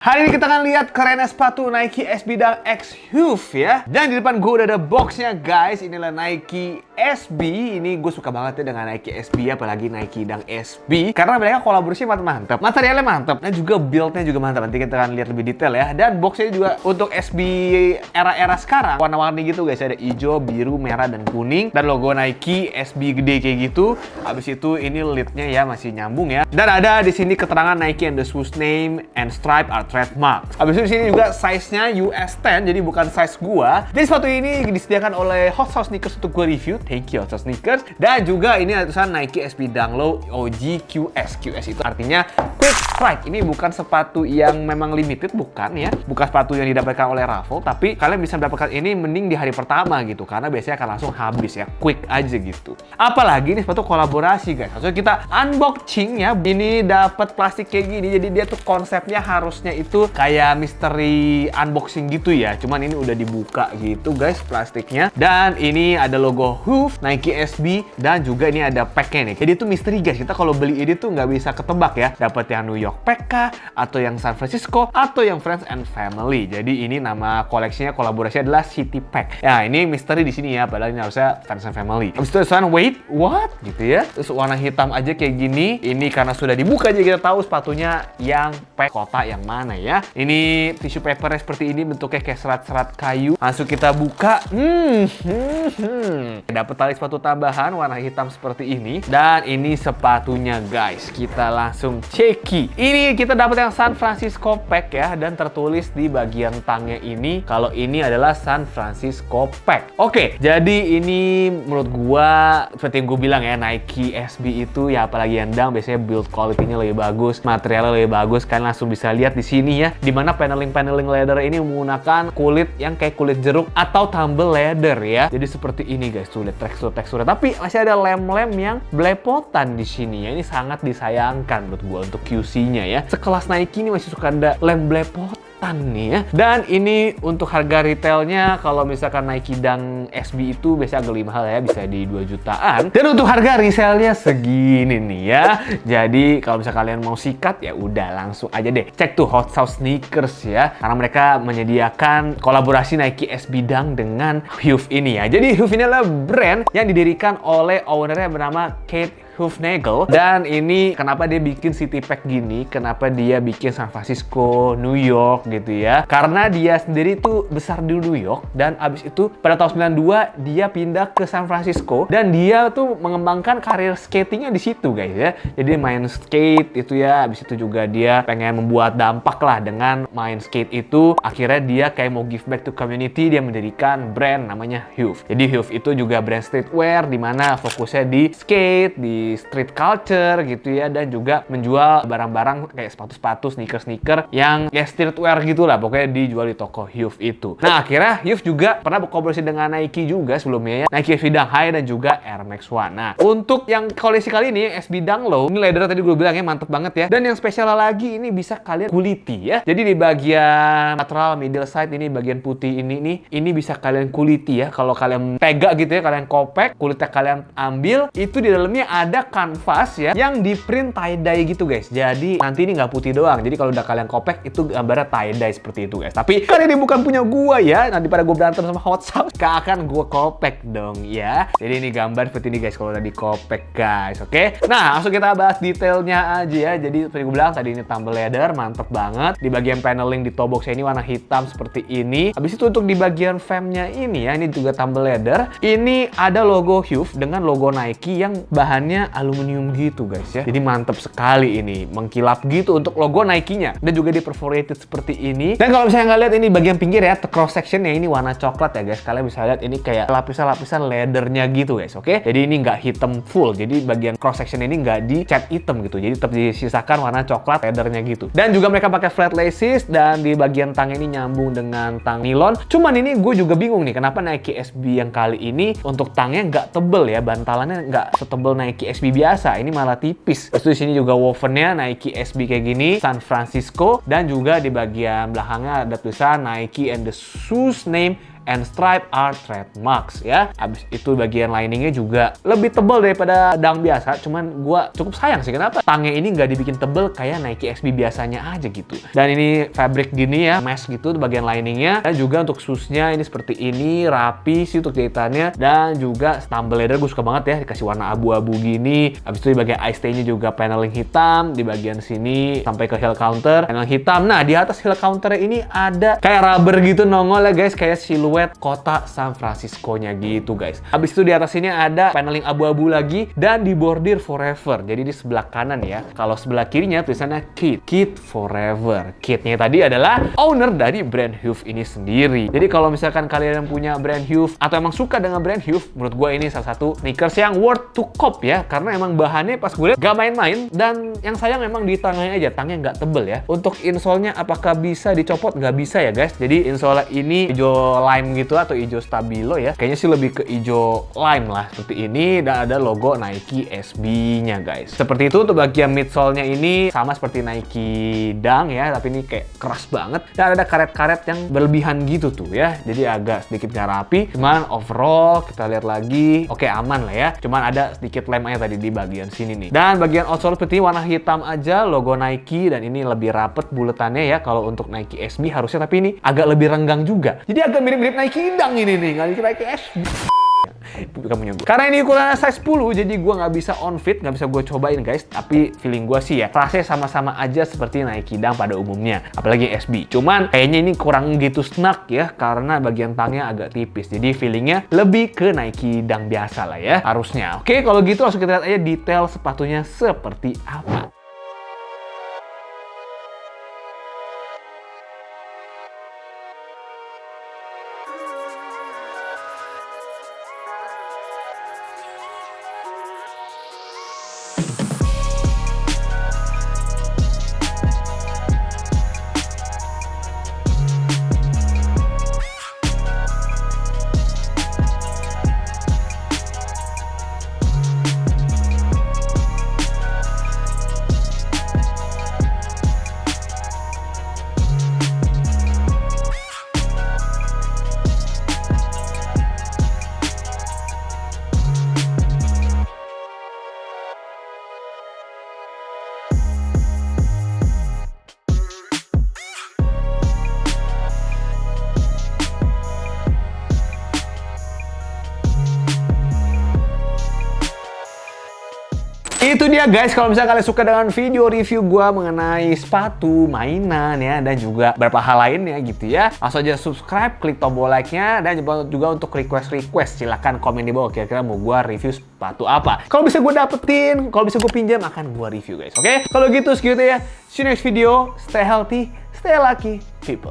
Hari ini kita akan lihat kerennya sepatu Nike SB Dunk X Hoof ya. Dan di depan gue udah ada boxnya guys. Inilah Nike SB. Ini gue suka banget ya dengan Nike SB, apalagi Nike Dunk SB. Karena mereka kolaborasinya mantap. Materialnya mantap. Dan juga build-nya juga mantap. Nanti kita akan lihat lebih detail ya. Dan boxnya juga untuk SB era-era sekarang. Warna-warni gitu guys. Ada hijau, biru, merah, dan kuning. Dan logo Nike SB gede kayak gitu. Habis itu ini lidnya ya masih nyambung ya. Dan ada di sini keterangan Nike and the shoes name and stripe are trademark. Habis itu di sini juga size-nya US 10, jadi bukan size gua. Jadi sepatu ini disediakan oleh Hot Sauce Sneakers untuk gua review. Thank you Hot Sauce Sneakers. Dan juga ini ada tulisan Nike SB Dunk Low OG QS. QS itu artinya Quick Strike. Ini bukan sepatu yang memang limited, bukan ya. Bukan sepatu yang didapatkan oleh raffle, tapi kalian bisa mendapatkan ini mending di hari pertama gitu, karena biasanya akan langsung habis ya. Quick aja gitu. Apalagi ini sepatu kolaborasi guys. Langsung kita unboxing ya. Ini dapat plastik kayak gini. Jadi dia tuh konsepnya harusnya itu kayak misteri unboxing gitu ya. Cuman ini udah dibuka gitu guys plastiknya. Dan ini ada logo Hoof, Nike SB, dan juga ini ada packnya nih. Jadi itu misteri guys. Kita kalau beli ini tuh nggak bisa ketebak ya. Dapat yang New York pack kah, atau yang San Francisco, atau yang Friends and Family. Jadi ini nama koleksinya kolaborasi adalah City Pack. Ya ini misteri di sini ya. Padahal ini harusnya Friends and Family. Habis itu wait, what? Gitu ya. Terus warna hitam aja kayak gini. Ini karena sudah dibuka aja kita tahu sepatunya yang pack kotak yang mana ya. Ini tisu papernya seperti ini, bentuknya kayak serat-serat kayu. Langsung kita buka. Dapat tali sepatu tambahan warna hitam seperti ini. Dan ini sepatunya guys. Kita langsung ceki. Ini kita dapat yang San Francisco Pack ya, dan tertulis di bagian tangnya ini kalau ini adalah San Francisco Pack. Oke, jadi ini menurut gua seperti yang gue bilang ya, Nike SB itu ya apalagi yang Dunk biasanya build quality-nya lebih bagus, materialnya lebih bagus. Kalian langsung bisa lihat di sini ya, dimana paneling leather ini menggunakan kulit yang kayak kulit jeruk atau tumble leather ya. Jadi seperti ini guys, tuh lihat teksturnya. Tapi masih ada lem-lem yang belepotan di sini ya. Ini sangat disayangkan menurut gua untuk QC-nya ya. Sekelas Nike ini masih suka ada lem belepotan nih ya. Dan ini untuk harga retailnya kalau misalkan Nike Dunk SB itu biasanya agak lebih mahal ya, bisa di 2 jutaan. Dan untuk harga resellnya segini nih ya. Jadi kalau misalkan kalian mau sikat ya udah langsung aja deh cek tuh Hot Sauce Sneakers ya, karena mereka menyediakan kolaborasi Nike SB Dunk dengan Hoof ini ya. Jadi Hoof ini adalah brand yang didirikan oleh ownernya bernama Kate Hufnagel. Dan ini kenapa dia bikin City Pack gini, kenapa dia bikin San Francisco, New York gitu ya, karena dia sendiri tuh besar di New York, dan abis itu pada tahun 92 dia pindah ke San Francisco, dan dia tuh mengembangkan karir skatingnya di situ guys ya. Jadi main skate itu ya, abis itu juga dia pengen membuat dampak lah dengan main skate itu. Akhirnya dia kayak mau give back to community, dia mendirikan brand namanya Hoof. Jadi Hoof itu juga brand streetwear dimana fokusnya di skate, di street culture gitu ya, dan juga menjual barang-barang kayak sepatu-sepatu, sneaker yang ya streetwear gitu lah, pokoknya dijual di toko Hoof itu. Nah akhirnya Hoof juga pernah berkolaborasi dengan Nike juga sebelumnya ya, Nike SB Dunk High dan juga Air Max One. Nah untuk yang koleksi kali ini SB Dunk Low, ini leather tadi gue bilang ya mantep banget ya, dan yang spesial lagi ini bisa kalian kuliti ya. Jadi di bagian lateral middle side ini, bagian putih ini nih, ini bisa kalian kuliti ya. Kalau kalian tega gitu ya, kalian kopek, kulitnya kalian ambil, itu di dalamnya ada kanvas ya yang di print tie-dye gitu guys. Jadi nanti ini nggak putih doang. Jadi kalau udah kalian kopek itu gambarnya tie-dye seperti itu guys. Tapi kan ini bukan punya gua ya. Nanti pada gua berantem sama Hot Sauce, gak akan gua kopek dong ya. Jadi ini gambar seperti ini guys kalau udah dikopek guys. Oke. Nah langsung kita bahas detailnya aja ya. Jadi seperti gua bilang tadi, ini tumble leather mantep banget. Di bagian paneling di toe box ini warna hitam seperti ini. Habis itu untuk di bagian frame-nya ini ya, ini juga tumble leather. Ini ada logo Hoof dengan logo Nike yang bahannya aluminium gitu guys ya. Jadi mantep sekali ini, mengkilap gitu untuk logo Nike-nya, dan juga di perforated seperti ini. Dan kalau misalnya nggak lihat ini bagian pinggir ya, cross sectionnya ini warna coklat ya guys. Kalian bisa lihat ini kayak lapisan-lapisan leathernya gitu guys. Oke, jadi ini nggak hitam full, jadi bagian cross section ini nggak dicat hitam gitu, jadi tetap disisakan warna coklat leathernya gitu. Dan juga mereka pakai flat laces, dan di bagian tang ini nyambung dengan tang nilon. Cuman ini gue juga bingung nih, kenapa Nike SB yang kali ini untuk tangnya nggak tebel ya, bantalannya nggak setebel Nike SB biasa, ini malah tipis. Terus di sini juga wovennya Nike SB kayak gini, San Francisco, dan juga di bagian belakangnya ada tulisan Nike and the shoes name and stripe are trademarks ya. Abis itu bagian liningnya juga lebih tebal daripada dang biasa, cuman gua cukup sayang sih kenapa tangnya ini nggak dibikin tebel kayak Nike SB biasanya aja gitu. Dan ini fabric gini ya, mesh gitu bagian liningnya. Dan juga untuk shoesnya ini seperti ini, rapi sih untuk jahitannya. Dan juga stumble leather gue suka banget ya, dikasih warna abu-abu gini. Abis itu di bagian eye stay-nya juga paneling hitam, di bagian sini sampai ke heel counter panel hitam. Nah, di atas heel counter ini ada kayak rubber gitu nongol ya guys, kayak siluet kota San Francisco-nya gitu guys. Abis itu di atas sini ada paneling abu-abu lagi dan dibordir forever. Jadi di sebelah kanan ya. Kalau sebelah kirinya tulisannya Kid Forever. Kidnya tadi adalah owner dari brand Hoof ini sendiri. Jadi kalau misalkan kalian yang punya brand Hoof atau emang suka dengan brand Hoof, menurut gue ini salah satu sneakers yang worth to cop ya. Karena emang bahannya pas gue lihat gak main-main. Dan yang sayang emang di tangnya aja, tangnya nggak tebel ya. Untuk insole-nya apakah bisa dicopot? Nggak bisa ya guys. Jadi insole ini hijau lime gitu atau hijau stabilo ya. Kayaknya sih lebih ke hijau lime lah seperti ini, dan ada logo Nike SB-nya guys. Seperti itu untuk bagian midsole-nya ini sama seperti Nike Dunk ya, tapi ini kayak keras banget dan ada karet-karet yang berlebihan gitu tuh ya. Jadi agak sedikit nggak rapi. Cuman overall kita lihat lagi, oke aman lah ya. Cuman ada sedikit lem aja tadi di bagian sini nih. Dan bagian outsole seperti warna hitam aja, logo Nike, dan ini lebih rapet buletannya ya. Kalau untuk Nike SB harusnya, tapi ini agak lebih renggang juga. Jadi agak mirip-mirip Nike Dunk ini nih, nggak Nike SB. Bukan punya gue. Karena ini ukurannya size 10, jadi gue nggak bisa on fit, nggak bisa gue cobain guys. Tapi feeling gue sih ya, rasanya sama-sama aja seperti Nike Dunk pada umumnya, apalagi SB. Cuman kayaknya ini kurang gitu snug ya, karena bagian tangnya agak tipis. Jadi feelingnya lebih ke Nike Dunk biasa lah ya, harusnya. Oke, kalau gitu langsung kita lihat aja detail sepatunya seperti apa. Itu dia guys, kalau misalnya kalian suka dengan video review gua mengenai sepatu, mainan ya, dan juga beberapa hal lainnya gitu ya, langsung aja subscribe, klik tombol like-nya, dan juga untuk request silahkan komen di bawah kira-kira mau gua review sepatu apa. Kalau bisa gua dapetin, kalau bisa gua pinjam, akan gua review guys. Oke? Kalau gitu segitu ya. See you next video. Stay healthy, stay lucky.